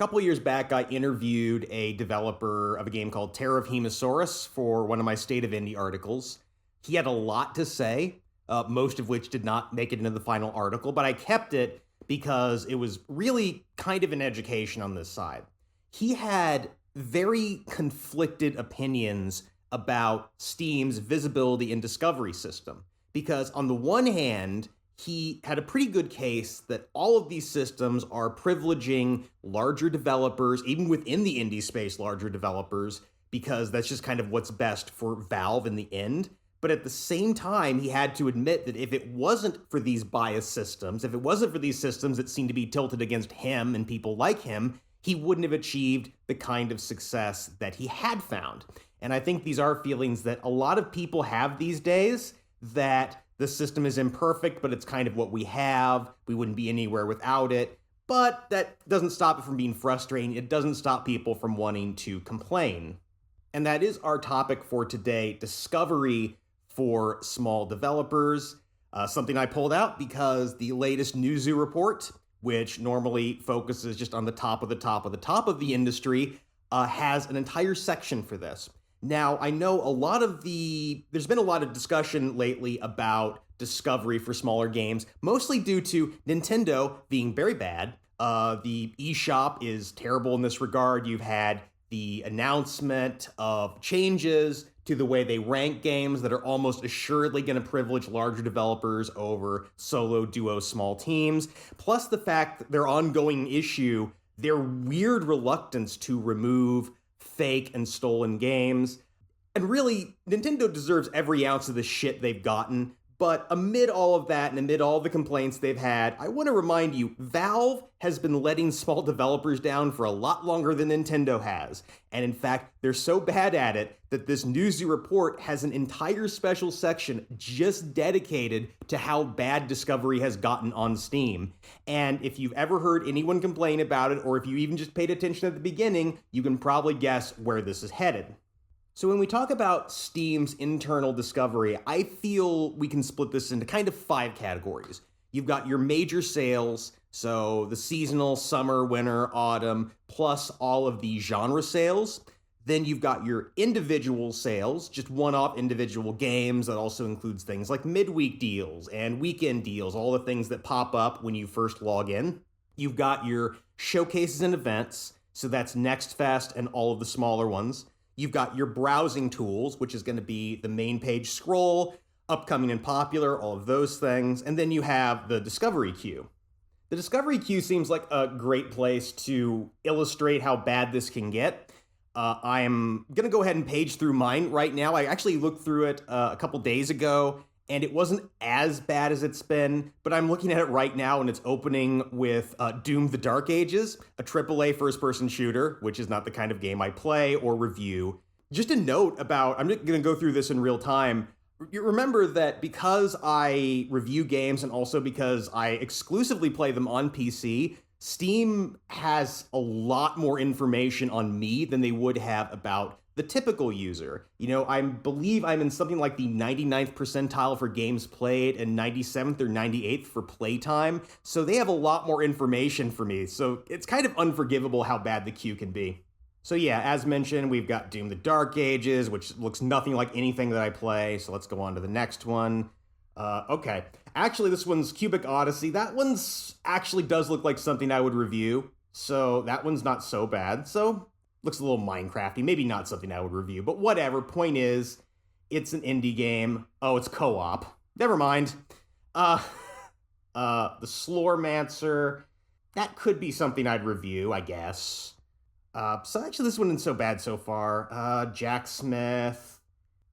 couple of years back, I interviewed a developer of a game called Terror of Hemosaurus for one of my State of Indie articles. He had a lot to say, most of which did not make it into the final article, but I kept it because it was really kind of an education on this side. He had very conflicted opinions about Steam's visibility and discovery system. Because on the one hand, he had a pretty good case that all of these systems are privileging larger developers, even within the indie space, larger developers, because that's just kind of what's best for Valve in the end. But at the same time, he had to admit that if it wasn't for these biased systems, if it wasn't for these systems that seemed to be tilted against him and people like him, he wouldn't have achieved the kind of success that he had found. And I think these are feelings that a lot of people have these days, that the system is imperfect, but it's kind of what we have. We wouldn't be anywhere without it. But that doesn't stop it from being frustrating. It doesn't stop people from wanting to complain. And that is our topic for today, discovery for small developers. Something I pulled out because the latest Newzoo report, which normally focuses just on the top of the top of the top of the industry, has an entire section for this. Now, I know there's been a lot of discussion lately about discovery for smaller games, mostly due to Nintendo being very bad. The eShop is terrible in this regard. You've had the announcement of changes to the way they rank games that are almost assuredly going to privilege larger developers over solo, duo, small teams. Plus the fact that their ongoing issue, their weird reluctance to remove fake and stolen games. And really, Nintendo deserves every ounce of the shit they've gotten. But amid all of that and amid all the complaints they've had, I want to remind you, Valve has been letting small developers down for a lot longer than Nintendo has. And in fact, they're so bad at it that this Newzoo report has an entire special section just dedicated to how bad discovery has gotten on Steam. And if you've ever heard anyone complain about it, or if you even just paid attention at the beginning, you can probably guess where this is headed. So when we talk about Steam's internal discovery, I feel we can split this into kind of 5 categories. You've got your major sales, so the seasonal, summer, winter, autumn, plus all of the genre sales. Then you've got your individual sales, just one-off individual games. That also includes things like midweek deals and weekend deals, all the things that pop up when you first log in. You've got your showcases and events, so that's Next Fest and all of the smaller ones. You've got your browsing tools, which is going to be the main page scroll, upcoming and popular, all of those things. And then you have the discovery queue. The discovery queue seems like a great place to illustrate how bad this can get. I am going to go ahead and page through mine right now. I actually looked through it a couple days ago, and it wasn't as bad as it's been, but I'm looking at it right now, and it's opening with Doom: The Dark Ages, a AAA first-person shooter, which is not the kind of game I play or review. Just a note about, I'm going to go through this in real time. You remember that because I review games and also because I exclusively play them on PC, Steam has a lot more information on me than they would have about the typical user. You know, I believe I'm in something like the 99th percentile for games played and 97th or 98th for playtime. So they have a lot more information for me. So it's kind of unforgivable how bad the queue can be. So yeah, as mentioned, we've got Doom: The Dark Ages, which looks nothing like anything that I play. So let's go on to the next one. Okay. Actually, this one's Cubic Odyssey. That one's actually does look like something I would review. So that one's not so bad. So looks a little Minecrafty, maybe not something I would review, but whatever. Point is, it's an indie game. Oh, it's co-op. Never mind. The Slormancer, that could be something I'd review, I guess. So actually, this one isn't so bad so far. Jack Smith,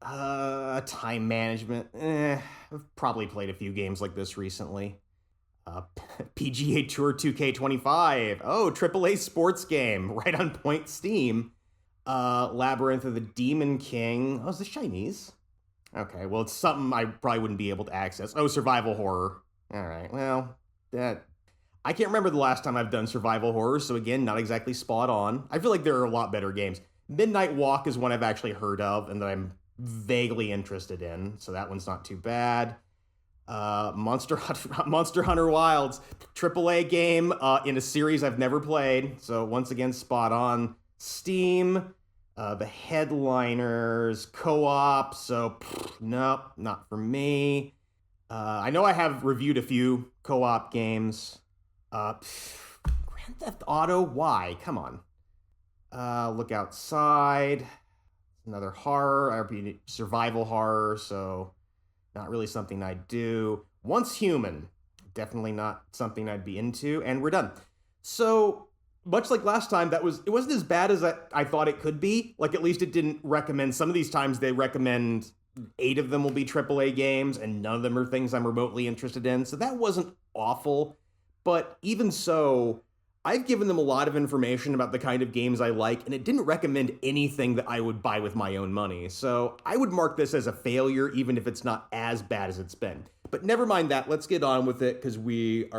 Time Management. I've probably played a few games like this recently. PGA Tour 2K25. Oh, AAA sports game. Right on point Steam. Labyrinth of the Demon King. Oh, is this Chinese? Okay, well, it's something I probably wouldn't be able to access. Oh, survival horror. All right, well, I can't remember the last time I've done survival horror, so again, not exactly spot on. I feel like there are a lot better games. Midnight Walk is one I've actually heard of and that I'm vaguely interested in, so that one's not too bad. Monster Hunter Wilds, AAA game in a series I've never played. So once again, spot on. Steam, the headliners, co-op. So nope, not for me. I know I have reviewed a few co-op games. Grand Theft Auto, why? Come on. Look Outside, another horror, survival horror, so not really something I'd do. Once Human, definitely not something I'd be into, and we're done. So, much like last time, it wasn't as bad as I thought it could be. Like, at least it didn't recommend, some of these times they recommend 8 of them will be AAA games, and none of them are things I'm remotely interested in, so that wasn't awful. But even so, I've given them a lot of information about the kind of games I like, and it didn't recommend anything that I would buy with my own money. So I would mark this as a failure, even if it's not as bad as it's been. But never mind that. Let's get on with it, because we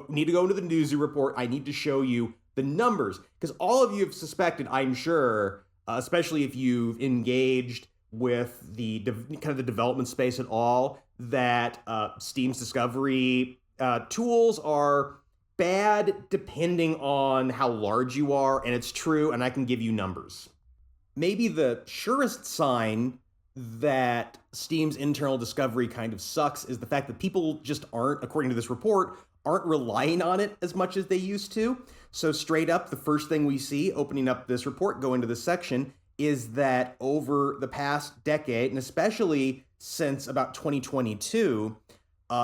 need to go into the Newzoo report. I need to show you the numbers, because all of you have suspected, I'm sure, especially if you've engaged with the kind of the development space at all, that Steam's discovery tools are bad depending on how large you are, and it's true, and I can give you numbers. Maybe the surest sign that Steam's internal discovery kind of sucks is the fact that people just aren't, according to this report, aren't relying on it as much as they used to. So straight up, the first thing we see opening up this report, go into this section, is that over the past decade, and especially since about 2022,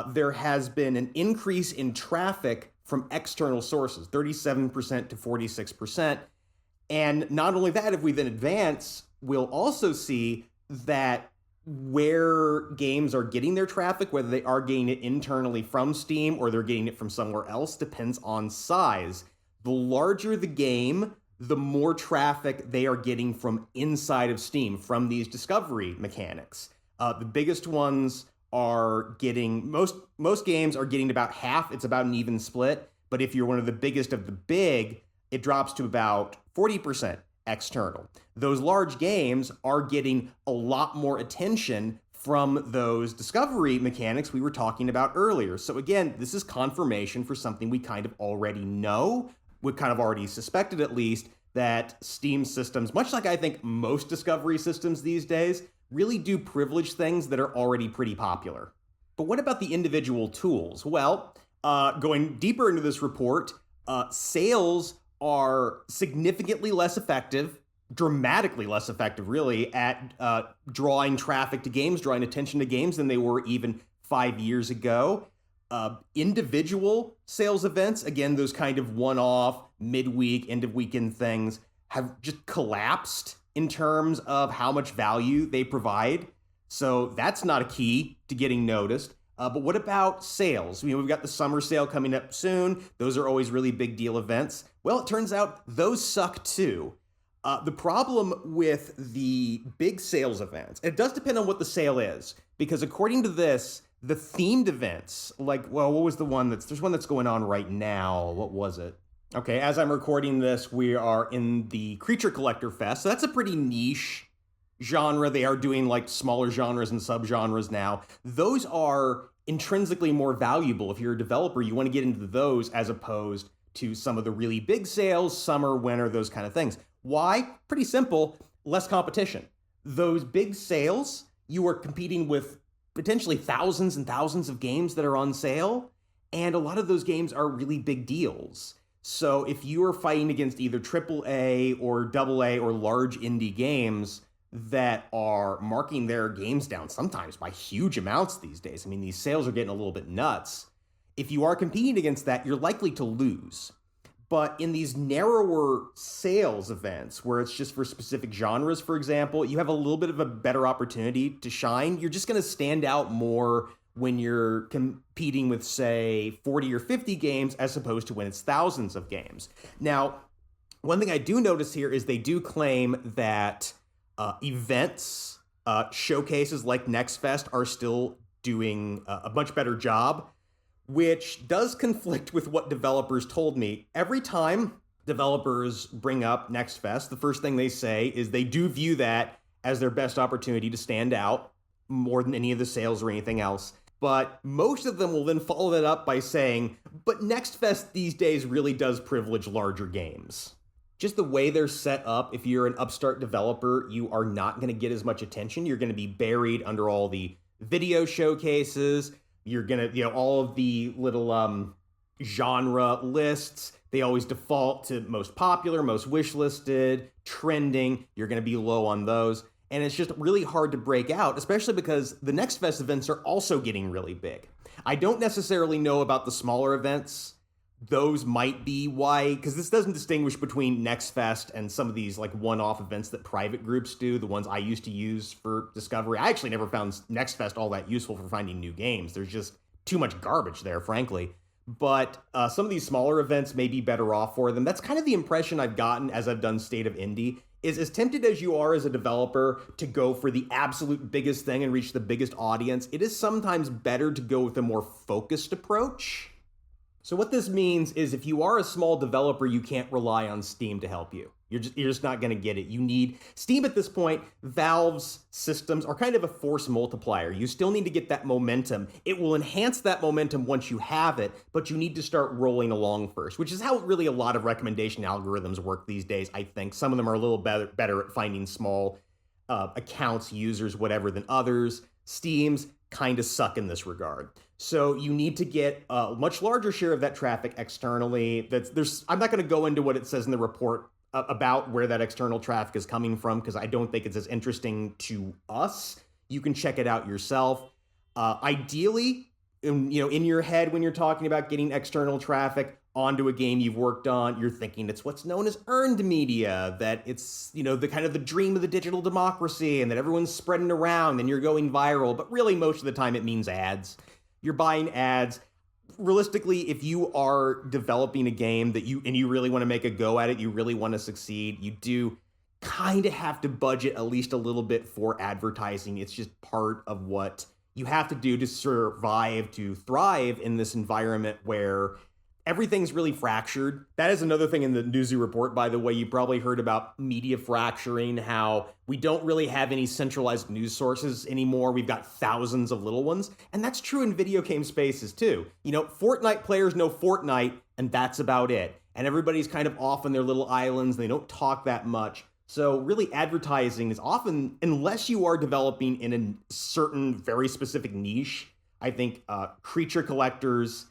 there has been an increase in traffic from external sources, 37% to 46%. And not only that, if we then advance, we'll also see that where games are getting their traffic, whether they are getting it internally from Steam or they're getting it from somewhere else, depends on size. The larger the game, the more traffic they are getting from inside of Steam, from these discovery mechanics. The biggest ones are getting, most games are getting about half. It's about an even split. But if you're one of the biggest of the big, it drops to about 40% external. Those large games are getting a lot more attention from those discovery mechanics we were talking about earlier. So again, this is confirmation for something we kind of already know, we kind of already suspected at least, that Steam systems, much like I think most discovery systems these days, really do privilege things that are already pretty popular. But what about the individual tools? Well, going deeper into this report, sales are significantly less effective, dramatically less effective, really, at drawing traffic to games, drawing attention to games than they were even 5 years ago. Individual sales events, again, those kind of one-off, midweek, end-of-weekend things, have just collapsed in terms of how much value they provide. So that's not a key to getting noticed. But what about sales? We've got the summer sale coming up soon. Those are always really big deal events. Well, it turns out those suck too. The problem with the big sales events, it does depend on what the sale is, because according to this, the themed events, what was the one there's one that's going on right now. What was it? Okay, as I'm recording this, we are in the Creature Collector Fest. So that's a pretty niche genre. They are doing smaller genres and subgenres now. Those are intrinsically more valuable. If you're a developer, you want to get into those as opposed to some of the really big sales, summer, winter, those kind of things. Why? Pretty simple, less competition. Those big sales, you are competing with potentially thousands and thousands of games that are on sale, and a lot of those games are really big deals. So if you are fighting against either AAA or AA or large indie games that are marking their games down sometimes by huge amounts these days, I mean, these sales are getting a little bit nuts. If you are competing against that, you're likely to lose. But in these narrower sales events, where it's just for specific genres, for example, you have a little bit of a better opportunity to shine. You're just going to stand out more when you're competing with, say, 40 or 50 games as opposed to when it's thousands of games. Now, one thing I do notice here is they do claim that events, showcases like Next Fest are still doing a much better job, which does conflict with what developers told me. Every time developers bring up Next Fest, the first thing they say is they do view that as their best opportunity to stand out more than any of the sales or anything else. But most of them will then follow that up by saying, but Next Fest these days really does privilege larger games. Just the way they're set up, if you're an upstart developer, you are not going to get as much attention. You're going to be buried under all the video showcases. You're going to, all of the little genre lists. They always default to most popular, most wishlisted, trending. You're going to be low on those. And it's just really hard to break out, especially because the Next Fest events are also getting really big. I don't necessarily know about the smaller events. Those might be why, because this doesn't distinguish between Next Fest and some of these like one-off events that private groups do, the ones I used to use for discovery. I actually never found Next Fest all that useful for finding new games. There's just too much garbage there, frankly. But some of these smaller events may be better off for them. That's kind of the impression I've gotten as I've done State of Indie, is as tempted as you are as a developer to go for the absolute biggest thing and reach the biggest audience, it is sometimes better to go with a more focused approach. So what this means is if you are a small developer, you can't rely on Steam to help you. You're just not going to get it. You need Steam at this point. Valve's systems are kind of a force multiplier. You still need to get that momentum. It will enhance that momentum once you have it, but you need to start rolling along first, which is how really a lot of recommendation algorithms work these days, I think. Some of them are a little better at finding small accounts, users, whatever, than others. Steam's kind of suck in this regard. So you need to get a much larger share of that traffic externally. I'm not going to go into what it says in the report about where that external traffic is coming from, because I don't think it's as interesting to us. You can check it out yourself. Ideally, in your head, when you're talking about getting external traffic onto a game you've worked on, you're thinking it's what's known as earned media, that it's, the kind of the dream of the digital democracy and that everyone's spreading around and you're going viral. But really, most of the time it means ads. You're buying ads. Realistically, if you are developing a game that you really want to make a go at it, you really want to succeed, you do kind of have to budget at least a little bit for advertising. It's just part of what you have to do to survive, to thrive in this environment where everything's really fractured. That is another thing in the Newzoo report, by the way. You probably heard about media fracturing, how we don't really have any centralized news sources anymore. We've got thousands of little ones. And that's true in video game spaces too. Fortnite players know Fortnite, and that's about it. And everybody's kind of off on their little islands. They don't talk that much. So really, advertising is often, unless you are developing in a certain very specific niche, I think creature collectors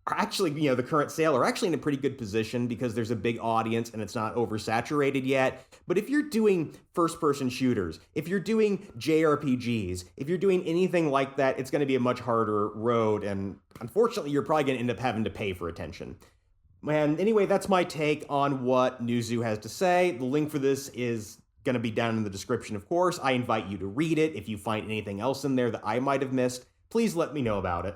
are actually, the current sale are actually in a pretty good position because there's a big audience and it's not oversaturated yet. But if you're doing first-person shooters, if you're doing JRPGs, if you're doing anything like that, it's going to be a much harder road. And unfortunately, you're probably going to end up having to pay for attention. And anyway, that's my take on what Newzoo has to say. The link for this is going to be down in the description, of course. I invite you to read it. If you find anything else in there that I might have missed, please let me know about it.